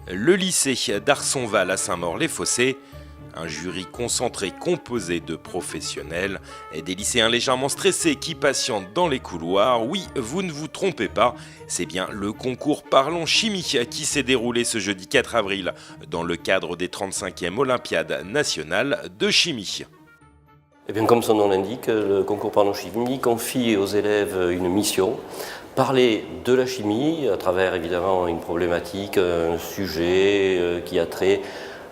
Le lycée d'Arsonval à Saint-Maur-les-Fossés, un jury concentré composé de professionnels et des lycéens légèrement stressés qui patientent dans les couloirs. Oui, vous ne vous trompez pas, c'est bien le concours Parlons Chimie qui s'est déroulé ce jeudi 4 avril dans le cadre des 35e Olympiades nationales de chimie. Eh bien, comme son nom l'indique, le concours Parlons Chimie confie aux élèves une mission, parler de la chimie à travers évidemment une problématique, un sujet qui a trait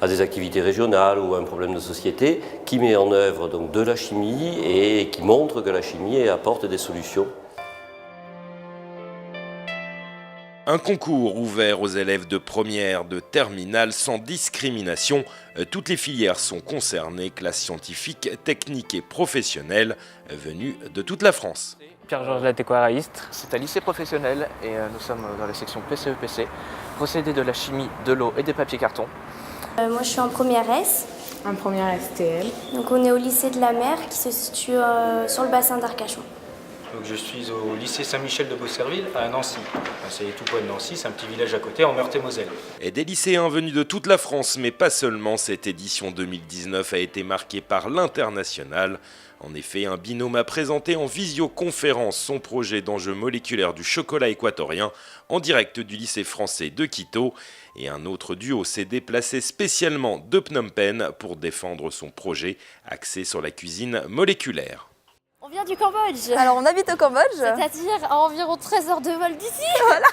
à des activités régionales ou à un problème de société, qui met en œuvre donc de la chimie et qui montre que la chimie apporte des solutions. Un concours ouvert aux élèves de première, de terminale, sans discrimination. Toutes les filières sont concernées, classes scientifiques, techniques et professionnelles, venues de toute la France. Pierre-Georges Latécoire à Istres. C'est un lycée professionnel et nous sommes dans la section PCE-PC, procédé de la chimie, de l'eau et des papiers cartons. Moi je suis en première S. En première STL. Donc on est au lycée de la Mer qui se situe sur le bassin d'Arcachon. Donc je suis au lycée Saint-Michel de Beaucerville à Nancy. C'est tout près de Nancy, c'est un petit village à côté en Meurthe-et-Moselle. Et des lycéens venus de toute la France, mais pas seulement. Cette édition 2019 a été marquée par l'international. En effet, un binôme a présenté en visioconférence son projet d'enjeu moléculaire du chocolat équatorien en direct du lycée français de Quito. Et un autre duo s'est déplacé spécialement de Phnom Penh pour défendre son projet axé sur la cuisine moléculaire. On vient du Cambodge. Alors on habite au Cambodge. C'est-à-dire à environ 13 heures de vol d'ici. Voilà.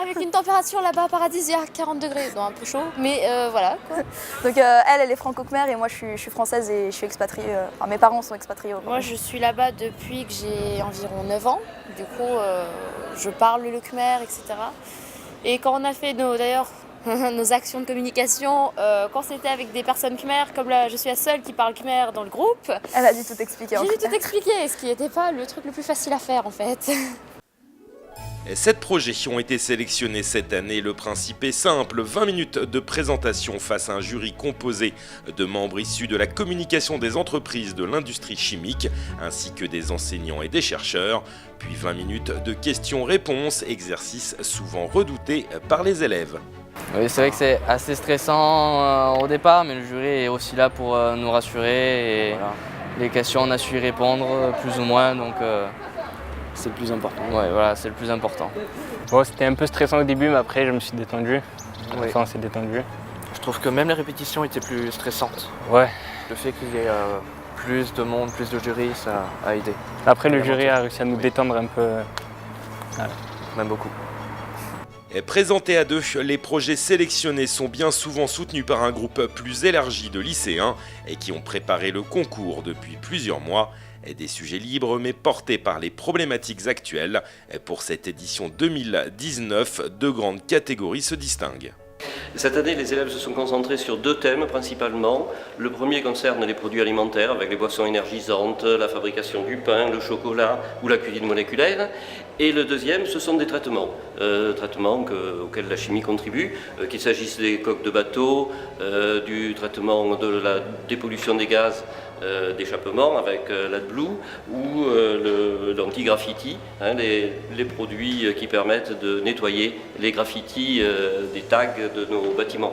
Avec une température là-bas paradisiaque, 40 degrés, donc un peu chaud, mais voilà. Quoi. Donc elle est franco-khmère et moi je suis française et je suis expatriée, enfin mes parents sont expatriés au Cambodge. Moi je suis là-bas depuis que j'ai environ 9 ans, du coup je parle le khmer, etc. Et quand on a fait nos actions de communication, quand c'était avec des personnes khmer, comme là je suis la seule qui parle khmer dans le groupe. Elle a dû tout expliquer. J'ai dû tout expliquer, ce qui n'était pas le truc le plus facile à faire en fait. 7 projets ont été sélectionnés cette année. Le principe est simple, 20 minutes de présentation face à un jury composé de membres issus de la communication des entreprises de l'industrie chimique, ainsi que des enseignants et des chercheurs, puis 20 minutes de questions-réponses, exercice souvent redouté par les élèves. Oui, c'est vrai que c'est assez stressant au départ, mais le jury est aussi là pour nous rassurer. Et voilà. Les questions, on a su y répondre plus ou moins, donc c'est le plus important. Ouais, voilà, c'est le plus important. Bon, c'était un peu stressant au début, mais après je me suis détendu. Oui. Enfin, on s'est détendu. Je trouve que même les répétitions étaient plus stressantes. Ouais. Le fait qu'il y ait plus de monde, plus de jury, ça a aidé. Après, le jury a réussi à nous détendre un peu. Voilà. Même beaucoup. Présentés à deux, les projets sélectionnés sont bien souvent soutenus par un groupe plus élargi de lycéens et qui ont préparé le concours depuis plusieurs mois. Des sujets libres mais portés par les problématiques actuelles. Pour cette édition 2019, 2 grandes catégories se distinguent. Cette année, les élèves se sont concentrés sur 2 thèmes principalement. Le premier concerne les produits alimentaires avec les boissons énergisantes, la fabrication du pain, le chocolat ou la cuisine moléculaire. Et le deuxième, ce sont des traitements, auxquels la chimie contribue, qu'il s'agisse des coques de bateaux, du traitement de la dépollution des gaz d'échappement avec l'AdBlue ou l'anti-graffiti, les produits qui permettent de nettoyer les graffitis des tags de nos bâtiments.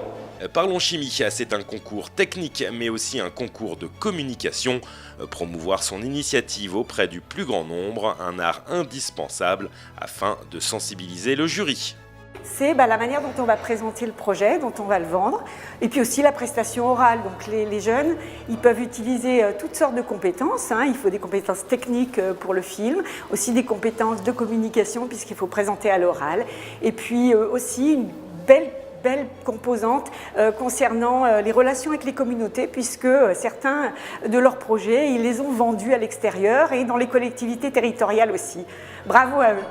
Parlons Chimie, c'est un concours technique mais aussi un concours de communication. Promouvoir son initiative auprès du plus grand nombre, un art indispensable afin de sensibiliser le jury. C'est la manière dont on va présenter le projet, dont on va le vendre, et puis aussi la prestation orale. Donc les jeunes, ils peuvent utiliser toutes sortes de compétences. Il faut des compétences techniques pour le film, aussi des compétences de communication puisqu'il faut présenter à l'oral, et puis aussi une belle composante concernant les relations avec les communautés, puisque certains de leurs projets, ils les ont vendus à l'extérieur et dans les collectivités territoriales aussi. Bravo à eux.